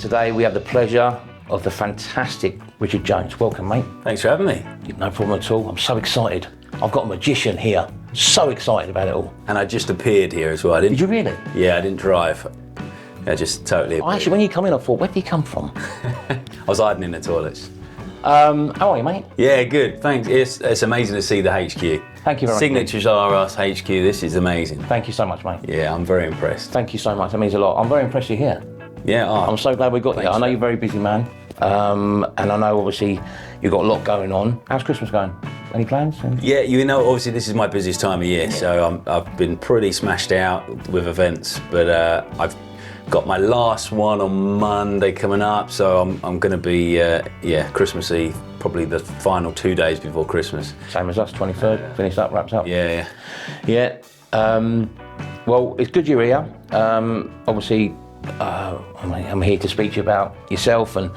today we have the pleasure of the fantastic Richard Jones. Welcome, mate. Thanks for having me. No problem at all. I'm so excited. I've got a magician here. So excited about it all. And I just appeared here as well. Did you really? Yeah, I didn't drive. I just totally appeared. Actually, when you come in, I thought, where did he come from? I was hiding in the toilets. How are you, mate? Yeah, good. Thanks. It's amazing to see the HQ. Thank you very much. Signatures are us, HQ. This is amazing. Thank you so much, mate. Yeah, I'm very impressed. Thank you so much. That means a lot. I'm very impressed you're here. Yeah, I'm so glad we got you. Thanks, I know sir. you're a very busy man. And I know, obviously, you've got a lot going on. How's Christmas going? Any plans? Yeah, you know, obviously this is my busiest time of year, so I've been pretty smashed out with events, but I've got my last one on Monday coming up, so I'm going to be, Christmas Eve, probably the final 2 days before Christmas. Same as us, 23rd, finished up, wraps up. Yeah. Well, it's good you're here. Obviously, I'm here to speak to you about yourself and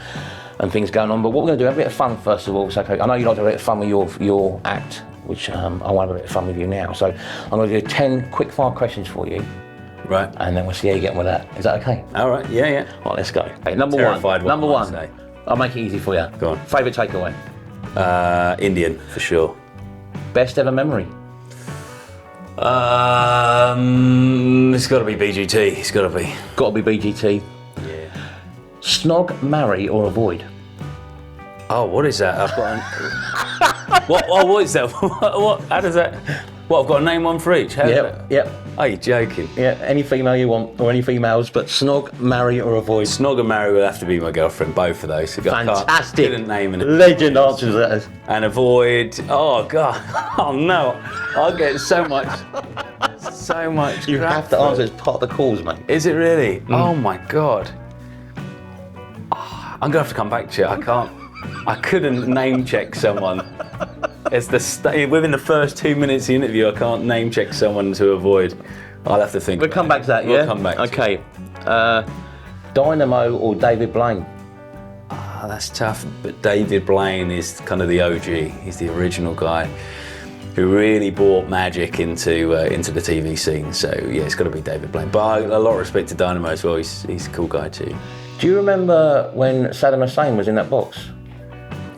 things going on, but what we're going to do, have a bit of fun first of all. So, okay, I know you like to have a bit of fun with your act, which I want to have a bit of fun with you now. So I'm going to do 10 quick fire questions for you. Right. And then we'll see how you get on with that. Is that okay? All right, yeah. All right, let's go. Okay, number Terrified one. what I might say. I'll make it easy for you. Go on. Favourite takeaway? Indian, for sure. Best ever memory? It's got to be BGT. It's got to be. Got to be BGT. Yeah. Snog, marry or avoid? Oh, what is that? I've got. What is that? What? How does that? What? I've got a name one for each. Yep. Are you joking? Yeah, any female you want, or any females, but snog, marry or avoid. Snog and Mary will have to be my girlfriend. Both of those. Fantastic. Couldn't name it. Legend answers that. And avoid. Oh God. Oh no. I'll get so much. You crap have to for answer it. as part of the cause, mate. Is it really? Oh my God. I'm gonna have to come back to you. I couldn't name check someone. It's within the first 2 minutes of the interview, I can't name check someone to avoid. I'll have to think. We'll come back to that, yeah? We'll come back to Okay. Dynamo or David Blaine? That's tough, but David Blaine is kind of the OG. He's the original guy who really brought magic into the TV scene. So yeah, it's got to be David Blaine. But a lot of respect to Dynamo as well. He's a cool guy too. Do you remember when Saddam Hussein was in that box?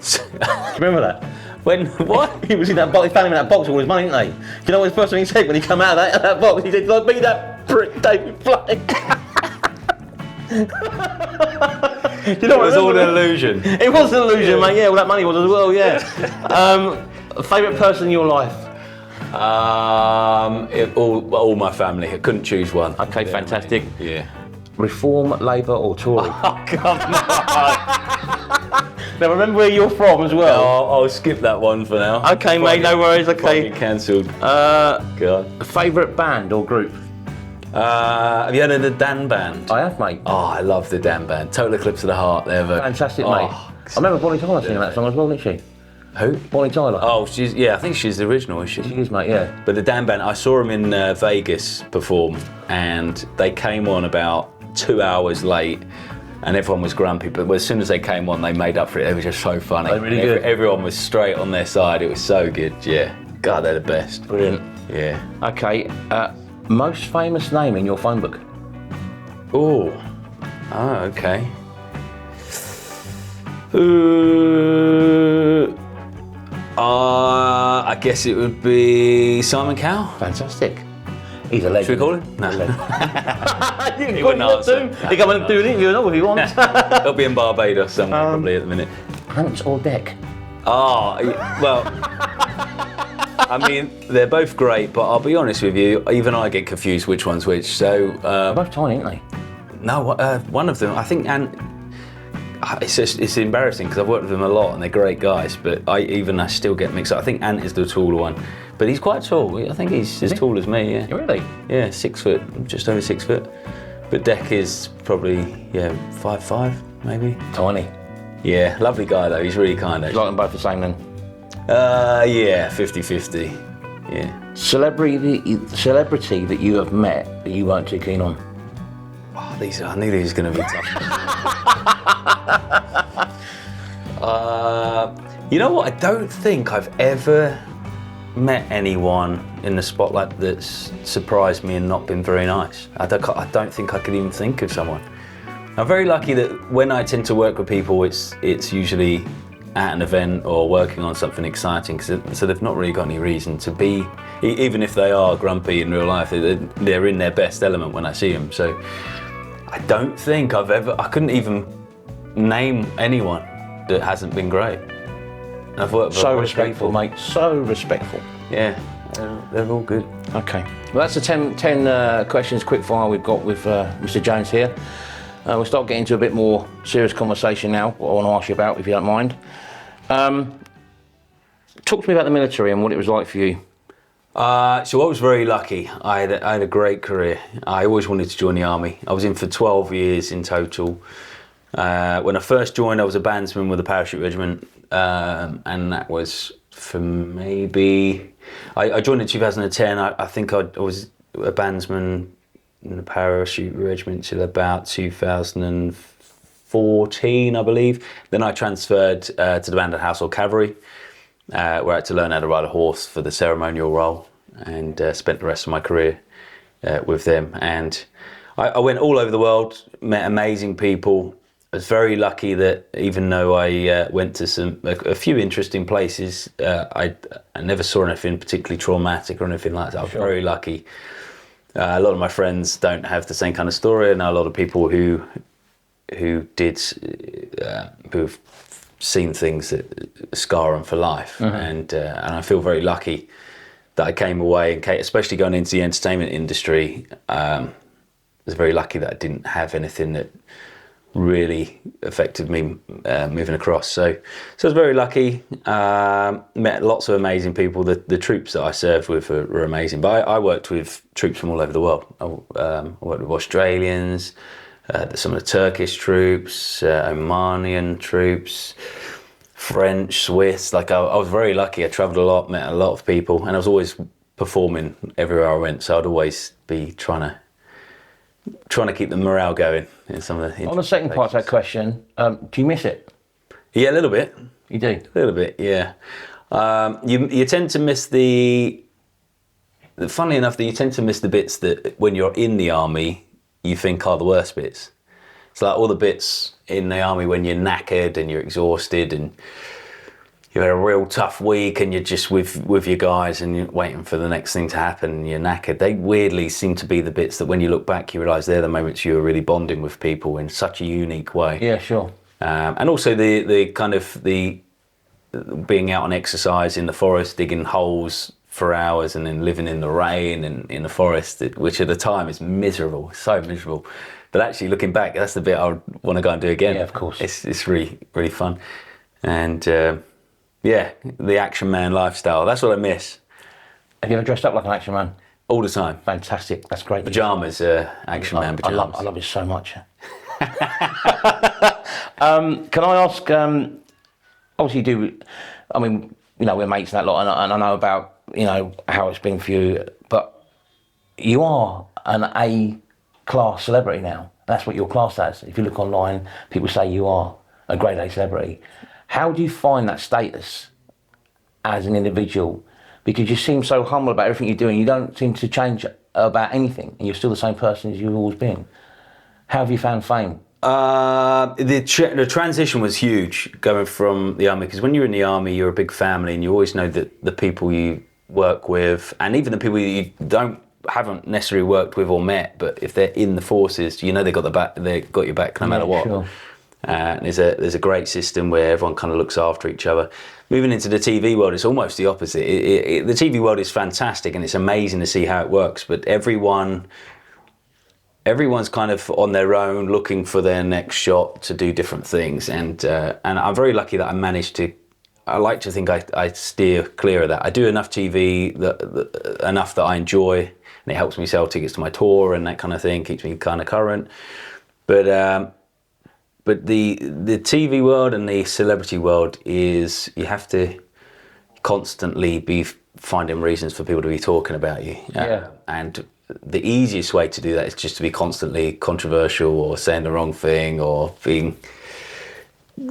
Do you remember that? When what? He was in that box. They found him in that box with all his money, didn't they? Do you know what his first thing he said when he came out of that box? He said, "Did I be that prick, David Blaine?" You know, It was all an illusion. It was an illusion, mate. Yeah, well, that money was as well. Yeah. Favourite person in your life? All my family. I couldn't choose one. Okay, fantastic. Yeah. Reform, Labour, or Tory? Oh God, Now remember where you're from as well. no. I'll skip that one for now. Okay, mate. No worries. Okay. Cancelled. God. Favourite band or group? Have you heard of the Dan Band? I have, mate. Oh, I love the Dan Band. Total Eclipse of the Heart. Fantastic, mate. I remember Bonnie Tyler singing that song as well, didn't she? Who? Bonnie Tyler. Oh, I think she's the original, is she? She is, mate. Yeah. But the Dan Band, I saw them in Vegas perform, and they came on about 2 hours late, and everyone was grumpy. But as soon as they came on, they made up for it. They were just so funny. They're really good. Everyone was straight on their side. It was so good. Yeah. God, they're the best. Brilliant. Yeah. Okay. Most famous name in your phone book? Oh, okay. I guess it would be Simon Cowell. Fantastic. He's a legend. Should we call him? No. He wouldn't answer. He come and do an interview if he wants. He'll be in Barbados somewhere probably at the minute. Ants or Deck? Oh, well, I mean, they're both great, but I'll be honest with you, even I get confused which one's which. So, They're both tiny, aren't they? no, one of them, I think, and it's embarrassing because I've worked with them a lot and they're great guys, but I still get mixed up. I think Ant is the taller one, but he's quite tall. I think he's as tall as me, yeah. Really? Yeah, 6 foot, just over 6 foot. But Deck is probably, 5'5", maybe. Tiny. Yeah, lovely guy though, he's really kind You actually. like them both the same then? Yeah, 50-50, yeah. Celebrity that you have met that you weren't too keen on? Oh, I knew these were going to be tough. You know what, I don't think I've ever met anyone in the spotlight that's surprised me and not been very nice. I don't think I could even think of someone. I'm very lucky that when I tend to work with people, it's usually at an event or working on something exciting, so they've not really got any reason to be, even if they are grumpy in real life, they're in their best element when I see them. So I don't think I couldn't even name anyone that hasn't been great. I've worked with So respectful, mate. So respectful. Yeah, they're all good. Okay. Well, that's the 10 questions quick fire we've got with Mr. Jones here. We'll start getting into a bit more serious conversation now, what I want to ask you about, if you don't mind. Talk to me about the military and what it was like for you. So I was very lucky. I had a great career. I always wanted to join the army. I was in for 12 years in total. When I first joined, I was a bandsman with a parachute regiment, and that was for maybe... I joined in 2010. I think I was a bandsman in the parachute regiment till about 2014, I believe. Then I transferred to the Band and Household Cavalry, where I had to learn how to ride a horse for the ceremonial role, and spent the rest of my career with them. And I went all over the world, met amazing people. I was very lucky that even though I went to a few interesting places, I never saw anything particularly traumatic or anything like that. I was very lucky. A lot of my friends don't have the same kind of story. I know a lot of people who've seen things that scar them for life, and I feel very lucky that I came away, and especially going into the entertainment industry. I was very lucky that I didn't have anything that really affected me moving across. So I was very lucky. Met lots of amazing people. The troops that I served with were amazing. But I worked with troops from all over the world. I worked with Australians, some of the Turkish troops, Omanian troops, French, Swiss. Like I was very lucky. I travelled a lot, met a lot of people, and I was always performing everywhere I went. So I'd always be trying to keep the morale going in some of the... On the second part of that question, do you miss it? Yeah, a little bit. You do? A little bit, yeah. You tend to miss funnily enough, that you tend to miss the bits that when you're in the army, you think are the worst bits. It's like all the bits in the army when you're knackered and you're exhausted and you've had a real tough week and you're just with your guys and you're waiting for the next thing to happen and you're knackered. They weirdly seem to be the bits that when you look back, you realise they're the moments you were really bonding with people in such a unique way. Yeah, sure. And also the kind of the being out on exercise in the forest, digging holes for hours and then living in the rain and in the forest, which at the time is miserable, so miserable. But actually looking back, that's the bit I would want to go and do again. Yeah, of course. It's really, really fun. And yeah, the action man lifestyle, that's what I miss. Have you ever dressed up like an action man? All the time. Fantastic, that's great. Pyjamas, action man pyjamas. I love it so much. Can I ask, obviously we're mates and that lot, and I know about, how it's been for you, but you are an A-class celebrity now. That's what you're classed as. If you look online, people say you are a grade A celebrity. How do you find that status as an individual? Because you seem so humble about everything you're doing. You don't seem to change about anything, and you're still the same person as you've always been. How have you found fame? The transition was huge going from the army, because when you're in the army, you're a big family, and you always know that the people you work with, and even the people you haven't necessarily worked with or met, but if they're in the forces, they got your back no matter what. Sure. There's a great system where everyone kind of looks after each other. Moving into the TV world, it's almost the opposite. The TV world is fantastic and it's amazing to see how it works, but everyone's kind of on their own, looking for their next shot to do different things. And I'm very lucky that I like to think I steer clear of that. I do enough TV, enough that I enjoy, and it helps me sell tickets to my tour and that kind of thing, keeps me kind of current. But the TV world and the celebrity world is, you have to constantly be finding reasons for people to be talking about you. Yeah. And the easiest way to do that is just to be constantly controversial or saying the wrong thing or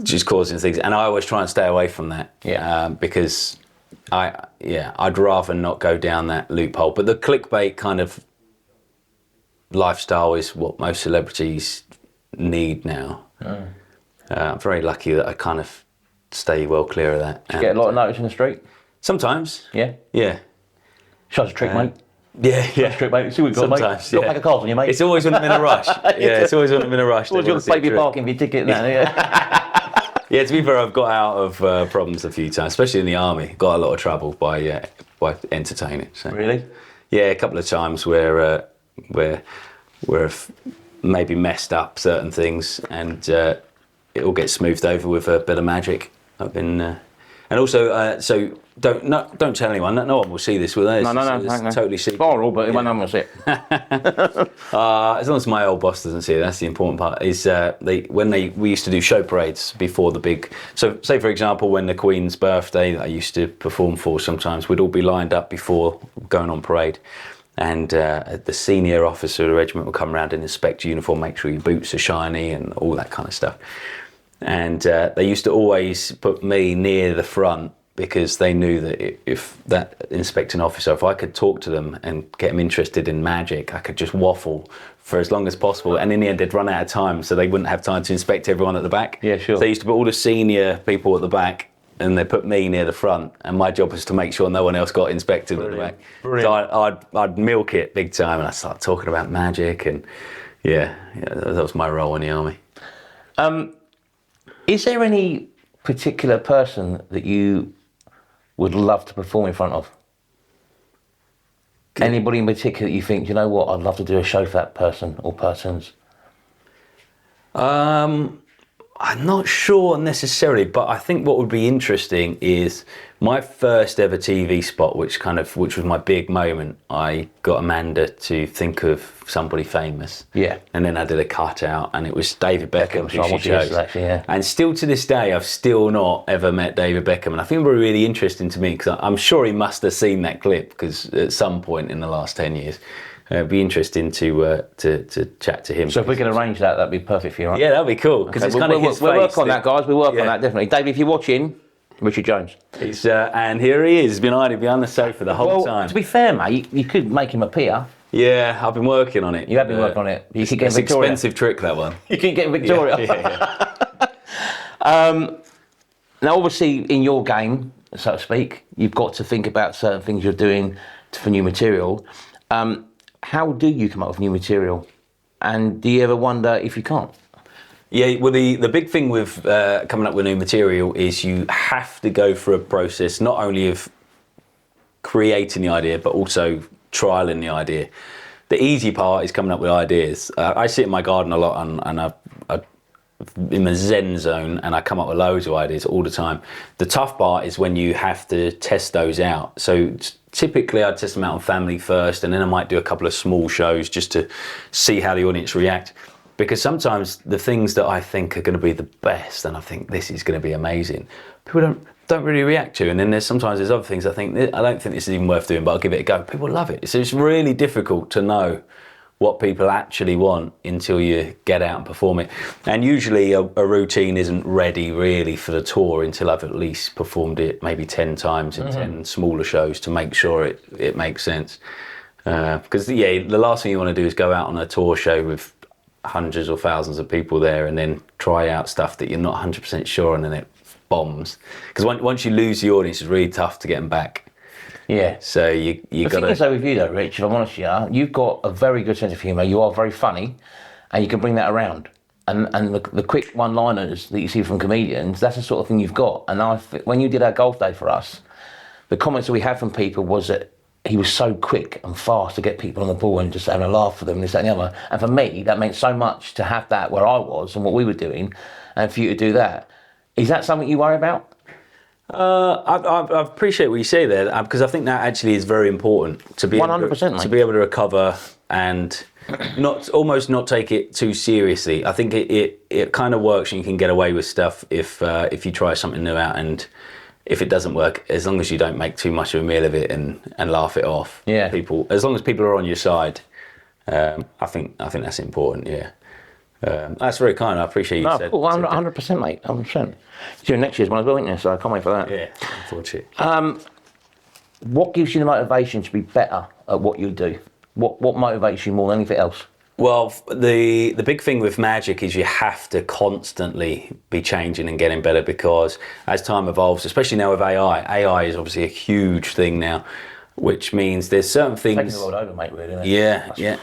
just causing things. And I always try and stay away from that. Yeah. Because I'd rather not go down that loophole. But the clickbait kind of lifestyle is what most celebrities need now. I'm very lucky that I kind of stay well clear of that. Do you get a lot of notice in the street? Sometimes. Yeah. Yeah. Show us a trick, mate. Yeah. Trick, mate. See what we've got, Sometimes, mate. Got a pack of cards on you, mate. It's always when I'm in a rush. It's always when I'm in a rush. Well, you've got to pay your parking for your ticket now. Yeah, to be fair, I've got out of problems a few times, especially in the army. Got a lot of trouble by entertaining. So. Really? Yeah, a couple of times where I've maybe messed up certain things, and it all gets smoothed over with a bit of magic. I've been, and also, so don't tell anyone. No one will see this, will they? No. Totally secret. Oral, but no one will see it. As long as my old boss doesn't see it, that's the important part. Is we used to do show parades before the big. So, say for example, when the Queen's birthday that I used to perform for, sometimes we'd all be lined up before going on parade, and the senior officer of the regiment would come around and inspect your uniform, make sure your boots are shiny and all that kind of stuff. And they used to always put me near the front, because they knew that if that inspecting officer, if I could talk to them and get them interested in magic, I could just waffle for as long as possible. And in the end, they'd run out of time, so they wouldn't have time to inspect everyone at the back. Yeah, sure. So they used to put all the senior people at the back, and they put me near the front, and my job was to make sure no one else got inspected at the back. Brilliant. So I'd milk it big time, and I'd start talking about magic, and yeah, that was my role in the army. Is there any particular person that you would love to perform in front of? Anybody in particular that you think, you know what, I'd love to do a show for that person or persons? I'm not sure necessarily, but I think what would be interesting is my first ever TV spot, which was my big moment. I got Amanda to think of somebody famous. Yeah. And then I did a cutout, and it was David Beckham So I who she watched chose. it actually, yeah. And still to this day, I've still not ever met David Beckham, and I think it would be really interesting to me, because I'm sure he must have seen that clip, because at some point in the last 10 years. It'd be interesting to chat to him. So if we can arrange that, that'd be perfect for you, right? Yeah, that'd be cool, because it's kind of his face. We'll work on that, guys. We'll work on that, definitely. David, if you're watching, Richard Jones. He's, and here he is, behind the sofa the whole time. To be fair, mate, you could make him appear. Yeah, I've been working on it. You have been working on it. You keep getting It's an Victoria. expensive trick, that one. You keep getting Victoria. Yeah. Now, obviously, in your game, so to speak, you've got to think about certain things you're doing for new material. How do you come up with new material? And do you ever wonder if you can't? Yeah, well, the big thing with coming up with new material is you have to go through a process not only of creating the idea, but also trialing the idea. The easy part is coming up with ideas. I sit in my garden a lot, and I'm in the zen zone, and I come up with loads of ideas all the time. The tough part is when you have to test those out. So typically I'd test them out on family first, and then I might do a couple of small shows just to see how the audience react. Because sometimes the things that I think are going to be the best, and I think this is going to be amazing, people don't really react to. And then there's other things I think, I don't think this is even worth doing, but I'll give it a go. People love it. So it's really difficult to know what people actually want until you get out and perform it. And usually a routine isn't ready really for the tour until I've at least performed it maybe 10 times in 10 smaller shows to make sure it makes sense. Because the last thing you want to do is go out on a tour show with hundreds or thousands of people there and then try out stuff that you're not 100% sure on, and it bombs. Because once you lose the audience, it's really tough to get them back. Yeah. So you got to... The thing is though with you though, Rich, if I'm honest with you, you've got a very good sense of humour, you are very funny, and you can bring that around. And the quick one-liners that you see from comedians, that's the sort of thing you've got. And when you did our golf day for us, the comments that we had from people was that he was so quick and fast to get people on the ball and just having a laugh for them, this, that and the other. And for me, that meant so much to have that where I was and what we were doing, and for you to do that. Is that something you worry about? I appreciate what you say there, because I think that actually is very important to be 100%, to be able to recover and almost not take it too seriously. I think it kind of works, and you can get away with stuff if you try something new out, and if it doesn't work, as long as you don't make too much of a meal of it and laugh it off. Yeah. As long as people are on your side, I think that's important. Yeah. That's very kind. I appreciate you said. 100%, mate. 100%. It's your next year's one as well, isn't it? So I can't wait for that. Yeah, unfortunately. What gives you the motivation to be better at what you do? What motivates you more than anything else? Well, the big thing with magic is you have to constantly be changing and getting better, because as time evolves, especially now with AI is obviously a huge thing now, which means there's certain things. Taking the world over, mate, really, isn't it? Yeah.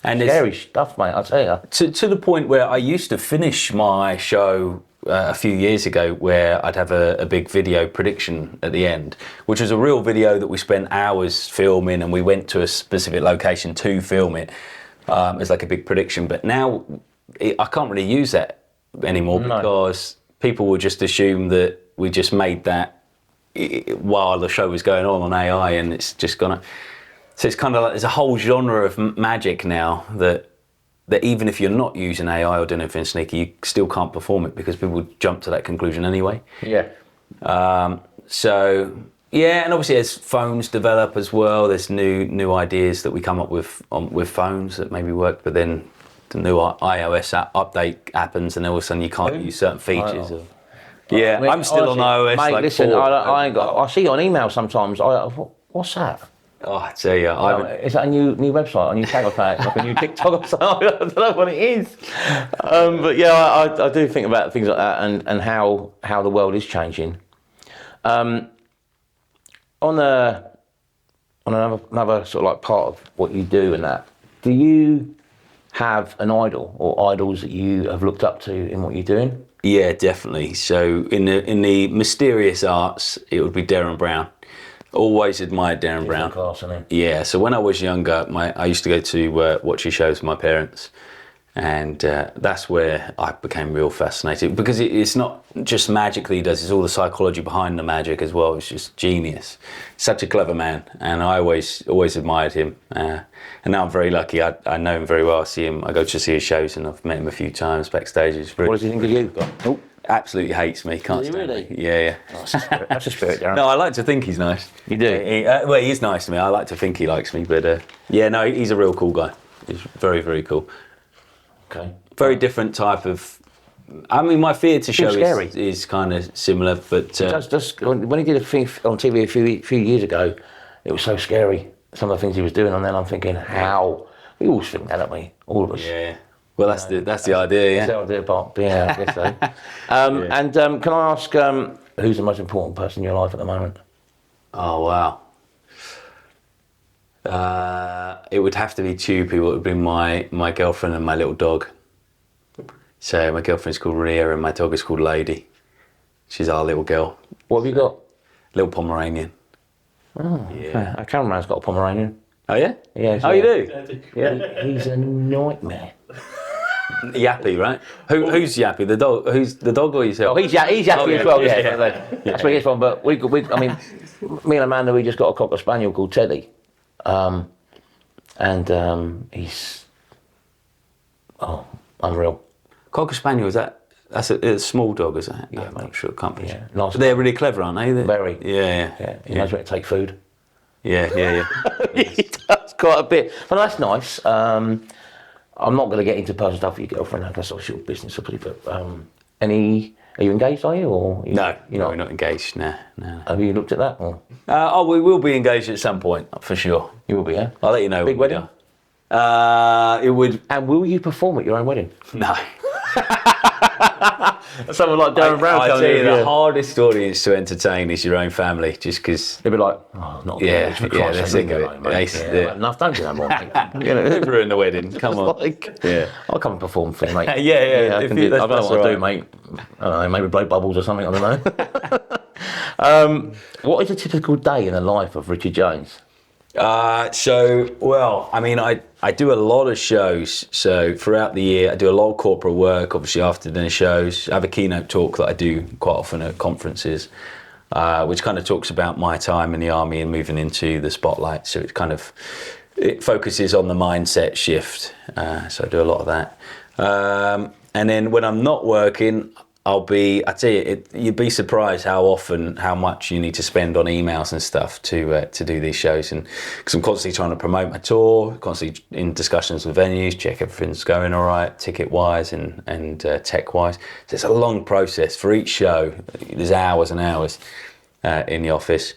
And Scary stuff, mate, I'll tell you. to the point where I used to finish my show a few years ago where I'd have a big video prediction at the end, which was a real video that we spent hours filming, and we went to a specific location to film it. It's like a big prediction, but now I can't really use that anymore because people will just assume that we just made that while the show was going on AI, and it's just gonna. So it's kind of like there's a whole genre of magic now that even if you're not using AI or doing anything sneaky, you still can't perform it because people jump to that conclusion anyway. Yeah. So. Yeah, and obviously as phones develop as well, there's new ideas that we come up with phones that maybe work, but then the new iOS update happens, and all of a sudden you can't use certain features. Yeah, I mean, I'm still on iOS. Mate, like listen, 4. I ain't got. I see it on email sometimes. What's that? Oh, I tell you, Is that a new website, a new tag attack, like a new TikTok or something? I don't know what it is. But yeah, I do think about things like that and how the world is changing. On another sort of like part of what you do and that, do you have an idol or idols that you have looked up to in what you're doing? Yeah, definitely. So in the mysterious arts, it would be Darren Brown. Always admired Darren Brown. Class, isn't he? Yeah. So when I was younger, I used to go to watch his shows with my parents. And that's where I became real fascinated, because it's not just magic that he does, it's all the psychology behind the magic as well. It's just genius. Such a clever man, and I always admired him. And now I'm very lucky. I know him very well. I go to see his shows, and I've met him a few times backstage. What does he think of you? Oh, absolutely hates me. Can't Does he stand really? me. Yeah. Oh, that's a spirit, Darren. No, I like to think he's nice. You do? Well, he is nice to me. I like to think he likes me, but yeah, no, he's a real cool guy. He's very, very cool. Okay. Very different type of. I mean, my theatre show scary. is kind of similar, but When he did a thing on TV a few years ago, it was so scary. Some of the things he was doing, and then I'm thinking, how? We always think that, don't we? All of us. yeah. Well, that's the idea, yeah. That's the idea, but yeah, I guess so. And can I ask, who's the most important person in your life at the moment? Oh wow. It would have to be two people. It would be my girlfriend and my little dog. So my girlfriend's called Rhea and my dog is called Lady. She's our little girl. What have you got? Little Pomeranian. Oh, Yeah. okay. Our cameraman's got a Pomeranian. Oh yeah? Yeah. Oh, you do? Yeah. He's a nightmare. Yappy, right? Who's Yappy? The dog? Who's the dog or yourself? Oh, he's Yappy as well, yeah. Yeah. That's where he gets from. But I mean, me and Amanda, we just got a Cocker Spaniel called Teddy. He's unreal. Cocker Spaniel, that's a small dog, is that? Yeah, I'm mate. not sure, can't be. Yeah, Sure. nice. But they're really clever, aren't they? Very. Yeah. He knows where to take food. Yeah. He does quite a bit. But that's nice. I'm not going to get into personal stuff with your girlfriend. That's sort of your business, obviously. But are you engaged? Are you? Or No, we're not engaged. No. Have you looked at that? Or? We will be engaged at some point, for sure. You will be, yeah. I'll let you know. Big when we wedding? are. It would. And will you perform at your own wedding? No. Someone like Darren Brown. I tell you, the hardest audience to entertain is your own family, just because. They'll be like, oh, not Yeah, for yeah, Christ's they're sake, sick of leave it. alone, mate. They- Yeah, enough, don't do that more. Mate. You know, They've ruined the wedding. Come on. like, Yeah. I'll come and perform for you, mate. Yeah. I if can you- do, I don't know that's what I all do, mate. I don't know, maybe blow bubbles or something. I don't know. What is a typical day in the life of Richard Jones? I do a lot of shows. So throughout the year, I do a lot of corporate work, obviously after dinner shows. I have a keynote talk that I do quite often at conferences, which kind of talks about my time in the army and moving into the spotlight. So it focuses on the mindset shift. So I do a lot of that. And then when I'm not working, I tell you, you'd be surprised how much you need to spend on emails and stuff to do these shows, and because I'm constantly trying to promote my tour, constantly in discussions with venues, check everything's going all right, ticket wise and tech wise. So it's a long process for each show. There's hours and hours in the office.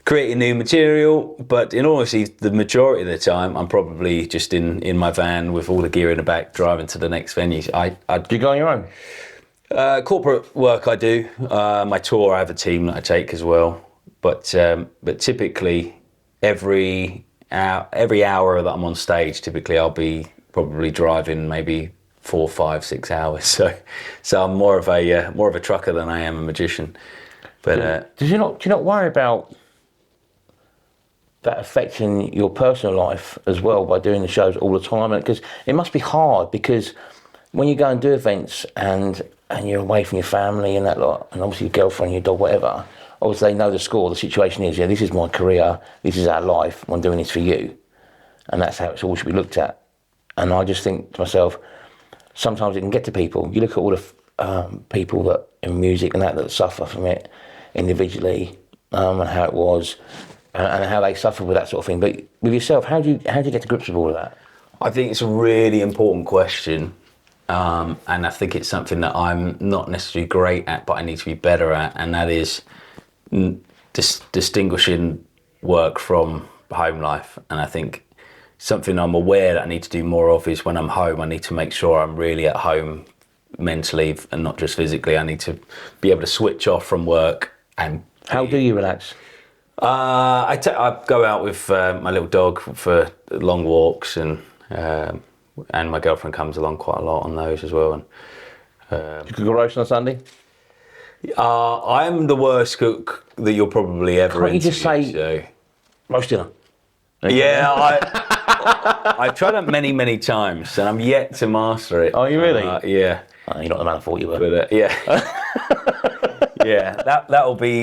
creating new material, but in all honesty, the majority of the time, I'm probably just in my van with all the gear in the back, driving to the next venue. Do you go on your own? Corporate work I do. My tour, I have a team that I take as well. But typically, every hour that I'm on stage, typically I'll be probably driving maybe 4, 5, 6 hours. So I'm more of a trucker than I am a magician. But do you not worry about that affecting your personal life as well by doing the shows all the time? Because it must be hard, because when you go and do events and you're away from your family and that lot, and obviously your girlfriend, your dog, whatever, obviously they know the score. The situation is, this is my career, this is our life, I'm doing this for you. And that's how it's all should be looked at. And I just think to myself, sometimes it can get to people. You look at all the people that in music and that suffer from it individually, and how it was, and how they suffer with that sort of thing. But with yourself, how do you get to grips with all of that? I think it's a really important question. And I think it's something that I'm not necessarily great at, but I need to be better at, and that is distinguishing work from home life. And I think something I'm aware that I need to do more of is when I'm home, I need to make sure I'm really at home mentally and not just physically. I need to be able to switch off from work. And how do you relax? I go out with my little dog for long walks, and my girlfriend comes along quite a lot on those as well. And you cook a roast on a Sunday? I'm the worst cook that you'll probably ever Can't you just say so. Roast dinner? Yeah, I've tried that many times, and I'm yet to master it. Oh, you really? Yeah. Oh, you're not the man I thought you were. But, yeah. Yeah,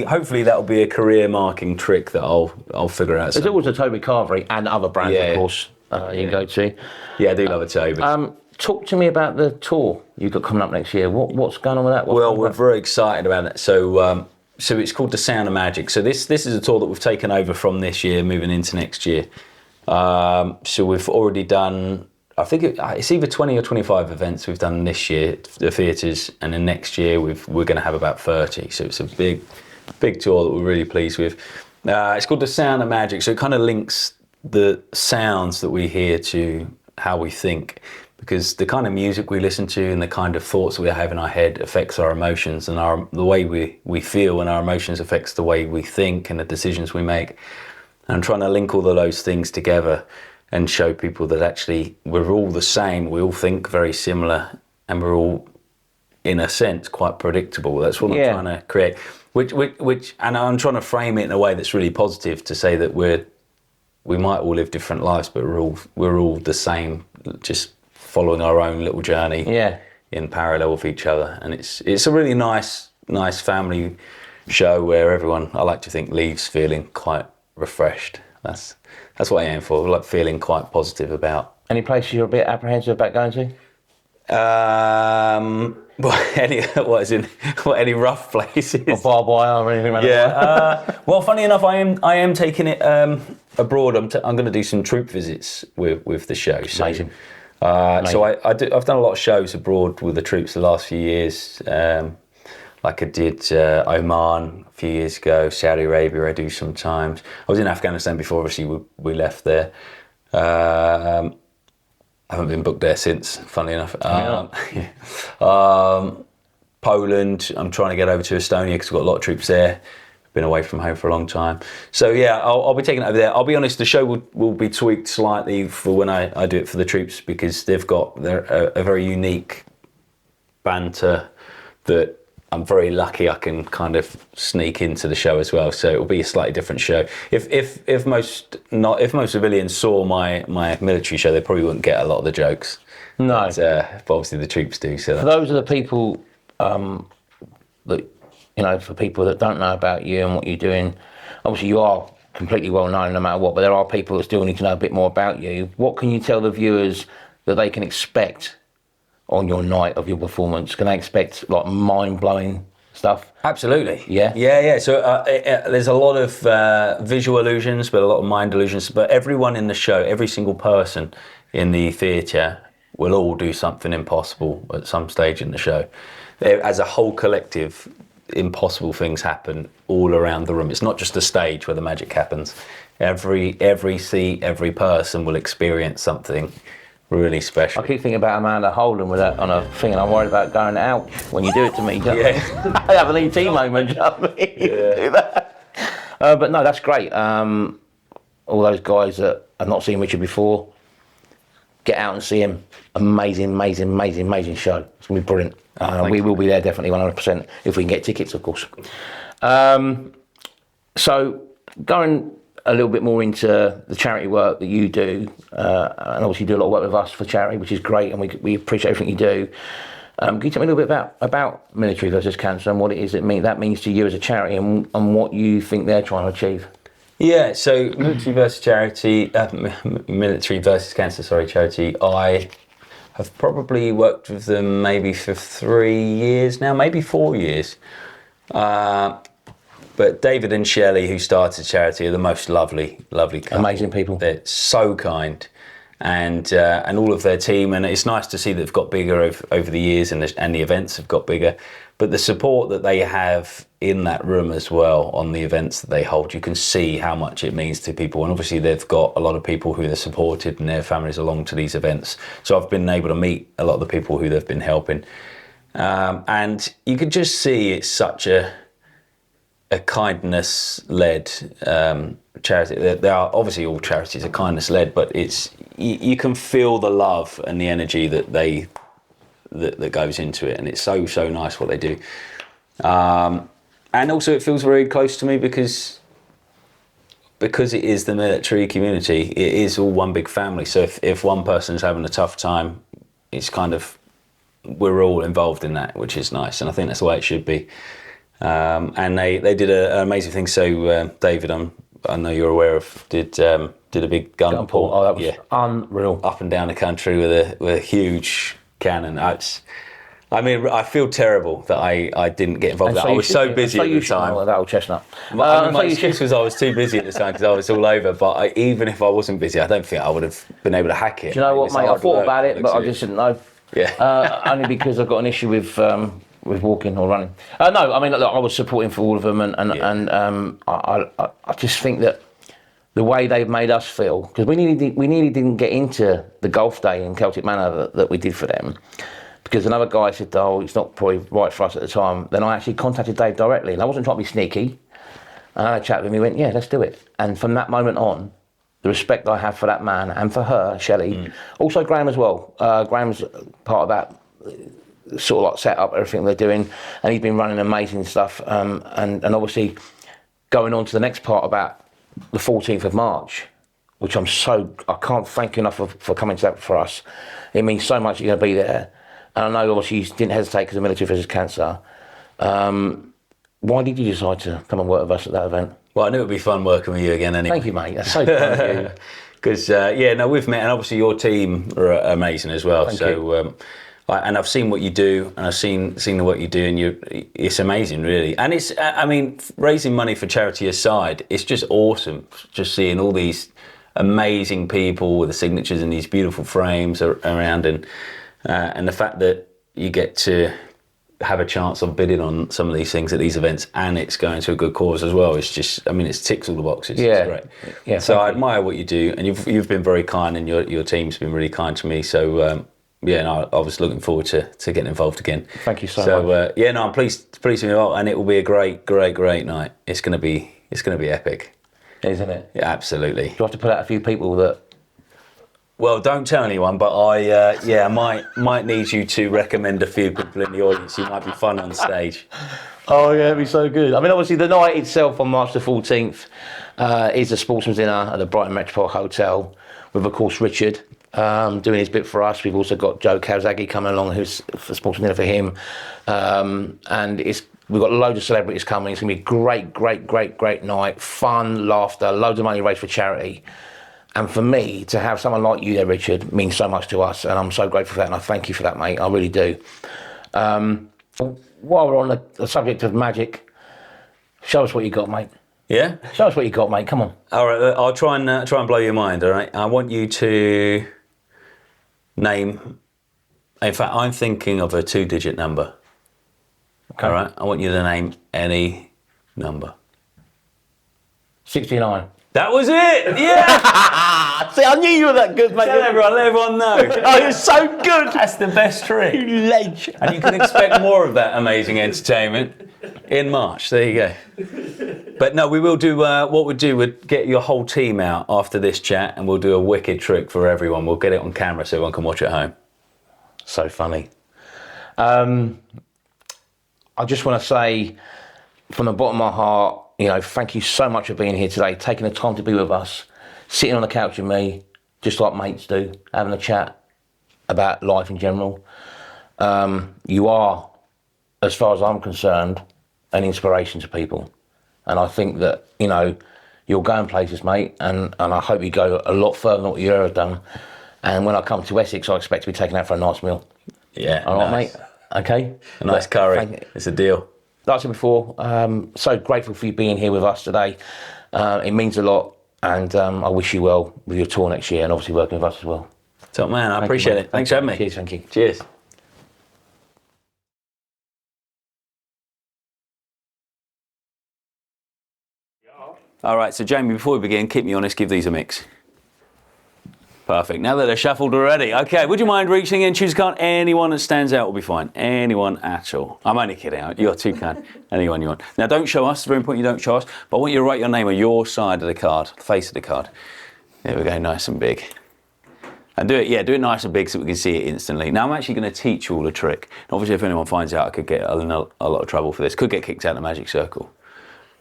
hopefully that'll be a career marking trick that I'll figure out. There's always a Toby Carvery and other brands, of course, you can go to. Yeah, I do love a Toby. Talk to me about the tour you've got coming up next year. What's going on with that? We're very excited about it. So it's called The Sound of Magic. So this is a tour that we've taken over from this year, moving into next year. So we've already done, I think it's either 20 or 25 events we've done this year, the theatres, and then next year we're going to have about 30. So it's a big tour that we're really pleased with. It's called The Sound of Magic. So it kind of links the sounds that we hear to how we think, because the kind of music we listen to and the kind of thoughts we have in our head affects our emotions, and the way we feel and our emotions affects the way we think and the decisions we make. And I'm trying to link all of those things together and show people that actually we're all the same, we all think very similar, and we're all, in a sense, quite predictable. That's what I'm trying to create. Which, and I'm trying to frame it in a way that's really positive, to say that we might all live different lives, but we're all the same, just following our own little journey in parallel with each other. And it's a really nice family show where everyone, I like to think, leaves feeling quite refreshed. That's what I aim for, like feeling quite positive about. Any places you're a bit apprehensive about going to? Any rough places? Or barbed wire or anything like that? Yeah. Well, funny enough, I am taking it abroad. I'm going to do some troop visits with the show. So, Amazing. So I've done a lot of shows abroad with the troops the last few years. Like I did Oman a few years ago, Saudi Arabia I do sometimes. I was in Afghanistan before, obviously we left there. I haven't been booked there since, funnily enough. Poland, I'm trying to get over to Estonia because we've got a lot of troops there. Been away from home for a long time. So yeah, I'll be taking it over there. I'll be honest, the show will be tweaked slightly for when I do it for the troops, because they've got a very unique banter that I'm very lucky I can kind of sneak into the show as well. So it will be a slightly different show. If most civilians saw my military show, they probably wouldn't get a lot of the jokes. No. But obviously the troops do. So for those are the people that, for people that don't know about you and what you're doing, obviously you are completely well known no matter what, but there are people that still need to know a bit more about you. What can you tell the viewers that they can expect on your night of your performance? Can they expect like mind-blowing stuff? Absolutely. Yeah. So there's a lot of visual illusions, but a lot of mind illusions. But everyone in the show, every single person in the theatre will all do something impossible at some stage in the show. As a whole collective, impossible things happen all around the room. It's not just a stage where the magic happens. Every seat, every person will experience something really special. I keep thinking about Amanda Holden with that on a thing, and I'm worried about going out when you do it to me. Do you know what I mean? I have an ET moment. Do you know what I mean? Do that. But no, that's great. All those guys that have not seen Richard before, get out and see him. Amazing show. It's gonna be brilliant. We will be there definitely 100% if we can get tickets, of course. So going a little bit more into the charity work that you do, and obviously you do a lot of work with us for charity, which is great, and we appreciate everything you do. Can you tell me a little bit about Military versus Cancer and what it is that means to you as a charity, and what you think they're trying to achieve? Yeah, so Military versus Cancer charity. I have probably worked with them maybe for 3 years now, maybe 4 years. But David and Shelley, who started the charity, are the most lovely couple. Amazing people. They're so kind, and all of their team. And it's nice to see that they've got bigger over the years, and the events have got bigger. But the support that they have in that room as well on the events that they hold, you can see how much it means to people. And obviously they've got a lot of people who they've supported and their families along to these events. So I've been able to meet a lot of the people who they've been helping. And you can just see it's such a kindness-led charity. They are obviously, all charities are kindness-led, but you can feel the love and the energy that goes into it, and it's so nice what they do. And also it feels very close to me because it is the military community. It is all one big family. So if one person's having a tough time, it's kind of, we're all involved in that, which is nice, and I think that's the way it should be. And they did an amazing thing. So David, I know you're aware of, did a big gun pull. Oh, that was unreal. Up and down the country with a huge cannon. I feel terrible that I didn't get involved. I was so busy at the time. That old chestnut. My excuse was I was too busy at the time because I was all over. But even if I wasn't busy, I don't think I would have been able to hack it. Do you know what, mate? I thought about it, but I just didn't know. Yeah. Only because I've got an issue with walking or running. No, I mean, look, I was supporting for all of them, and I just think that the way they've made us feel, because we nearly didn't get into the golf day in Celtic Manor that we did for them, because another guy said, oh, it's not probably right for us at the time. Then I actually contacted Dave directly, and I wasn't trying to be sneaky. And I had a chat with him, he went, yeah, let's do it. And from that moment on, the respect I have for that man and for her, Shelley, also Graham as well. Graham's part of that sort of like set up everything they're doing, and he's been running amazing stuff. And obviously going on to the next part about the 14th of March, which I can't thank you enough for coming to that for us. It means so much you're going to be there. And I know obviously you didn't hesitate because of Military versus Cancer. Why did you decide to come and work with us at that event? Well, I knew it would be fun working with you again anyway. Thank you, mate. That's so kind of you. Because, we've met, and obviously your team are amazing as well. Thank you. And I've seen what you do, and I've seen the work you do, and it's amazing, really. And it's, raising money for charity aside, it's just awesome, just seeing all these amazing people with the signatures in these beautiful frames around, and the fact that you get to have a chance of bidding on some of these things at these events, and it's going to a good cause as well. It's just, it ticks all the boxes. Yeah, it's great. Yeah. So I admire what you do, and you've been very kind, and your team's been really kind to me. So I was looking forward to getting involved again. Thank you so much. I'm pleased to be involved, and it will be a great night. It's going to be epic, isn't it? Yeah, absolutely. Do you have to put out a few people that? Well, don't tell anyone, but I might need you to recommend a few people in the audience who might be fun on stage. Oh yeah, it'd be so good. Obviously the night itself on March the 14th is the Sportsman's Dinner at the Brighton Metropole Hotel with, of course, Richard doing his bit for us. We've also got Joe Kawasaki coming along, who's for Sportsman's Dinner for him, and we've got loads of celebrities coming. It's going to be a great night, fun, laughter, loads of money raised for charity. And for me, to have someone like you there, Richard, means so much to us, and I'm so grateful for that, and I thank you for that, mate. I really do. While we're on the subject of magic, show us what you got, mate. Yeah? Show us what you got, mate. Come on. All right, I'll try and blow your mind, all right? I want you to name... In fact, I'm thinking of a 2-digit number. All right, I want you to name any number. 69. That was it! Yeah! See, I knew you were that good, mate. Let everyone know. Oh, you're so good. That's the best trick. You ledge. And you can expect more of that amazing entertainment in March. There you go. But no, we will do, what we'd do, we'd get your whole team out after this chat and we'll do a wicked trick for everyone. We'll get it on camera so everyone can watch at home. So funny. I just want to say from the bottom of my heart, you know, thank you so much for being here today, taking the time to be with us, sitting on the couch with me, just like mates do, having a chat about life in general. You are, as far as I'm concerned, an inspiration to people. And I think that, you know, you're going places, mate, and I hope you go a lot further than what you've ever done. And when I come to Essex, I expect to be taken out for a nice meal. Yeah. All right, nice. mate? Okay? A nice curry. It's a deal. Like I said before, so grateful for you being here with us today. It means a lot, and I wish you well with your tour next year and obviously working with us as well. Top man, I appreciate it. Thanks for having me. Cheers, thank you. Cheers. All right, so Jamie, before we begin, keep me honest, give these a mix. Perfect. Now that they're shuffled already. Okay, would you mind reaching in, choose a card? Anyone that stands out will be fine. Anyone at all. I'm only kidding. You're too kind. Anyone you want. Now, don't show us. It's very important you don't show us. But I want you to write your name on your side of the card, the face of the card. There we go, nice and big. And do it nice and big so we can see it instantly. Now, I'm actually going to teach you all a trick. Obviously, if anyone finds out, I could get a lot of trouble for this. Could get kicked out of the Magic Circle.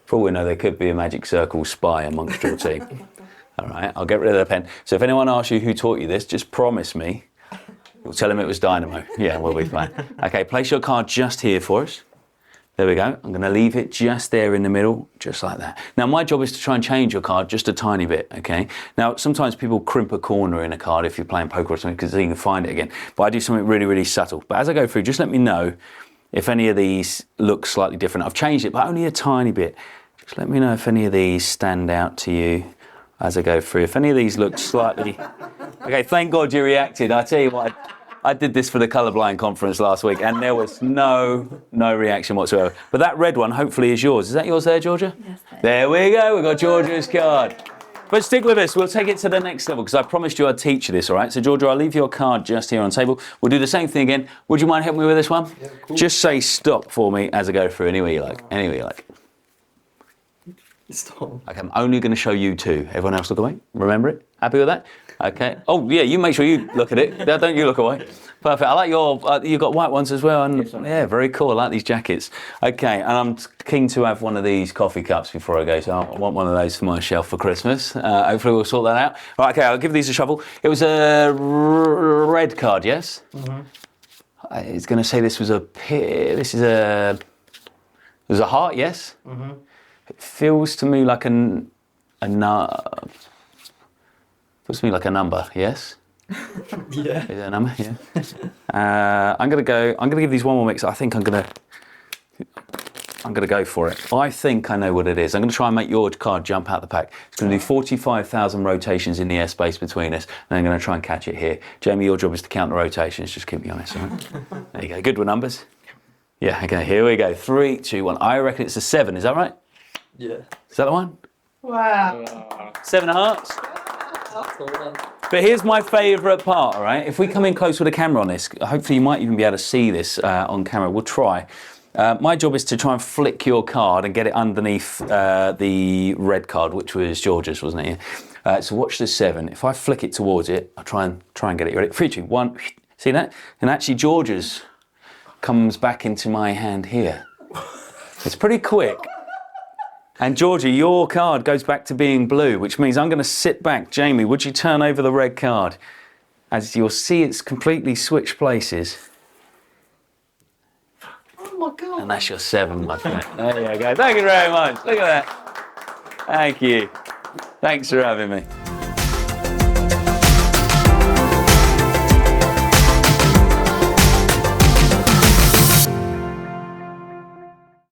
For all we know, there could be a Magic Circle spy amongst your team. All right, I'll get rid of the pen. So if anyone asks you who taught you this, just promise me you'll tell them it was Dynamo. Yeah, we'll be fine. Okay, place your card just here for us. There we go. I'm going to leave it just there in the middle, just like that. Now, my job is to try and change your card just a tiny bit, okay? Now, sometimes people crimp a corner in a card if you're playing poker or something because you can find it again. But I do something really, really subtle. But as I go through, just let me know if any of these look slightly different. I've changed it, but only a tiny bit. Just let me know if any of these stand out to you as I go through. If any of these look slightly... Okay, thank God you reacted. I tell you what, I did this for the Colourblind conference last week and there was no reaction whatsoever. But that red one hopefully is yours. Is that yours there, Georgia? Yes. There we go, we've got Georgia's card. But stick with us, we'll take it to the next level because I promised you I'd teach you this, all right? So Georgia, I'll leave your card just here on the table. We'll do the same thing again. Would you mind helping me with this one? Yeah, cool. Just say stop for me as I go through, anywhere you like, anywhere you like. Stop. Okay, I'm only going to show you two. Everyone else look away. Remember it? Happy with that? Okay. Oh, yeah, you make sure you look at it. Don't you look away. Perfect. I like your, you've got white ones as well. And yeah, very cool. I like these jackets. Okay, and I'm keen to have one of these coffee cups before I go. So I want one of those for my shelf for Christmas. Hopefully we'll sort that out. All right, okay, I'll give these a shuffle. It was a red card, yes? Mm-hmm. It's going to say this was a, it was a heart, yes? Mm-hmm. It feels to me like feels to me like a number, yes? Yeah. Is it a number? Yeah. I'm gonna give these one more mix. I think I'm gonna go for it. I think I know what it is. I'm gonna try and make your card jump out the pack. It's gonna do 45,000 rotations in the airspace between us, and I'm gonna try and catch it here. Jamie, your job is to count the rotations. Just keep me honest, all right? There you go. Good with numbers? Yeah, okay, here we go. 3, 2, 1. I reckon it's a 7, is that right? Yeah. Is that the one? Wow. 7 of hearts. That's all then. But here's my favourite part, all right? If we come in close with a camera on this, hopefully you might even be able to see this on camera. We'll try. My job is to try and flick your card and get it underneath the red card, which was George's, wasn't it? Yeah. So watch the 7. If I flick it towards it, I'll try and get it. Ready? 3, 2, 1. See that? And actually George's comes back into my hand here. It's pretty quick. And Georgie, your card goes back to being blue, which means I'm going to sit back. Jamie, would you turn over the red card? As you'll see, it's completely switched places. Oh my God. And that's your 7, my friend. There you go. Thank you very much. Look at that. Thank you. Thanks for having me.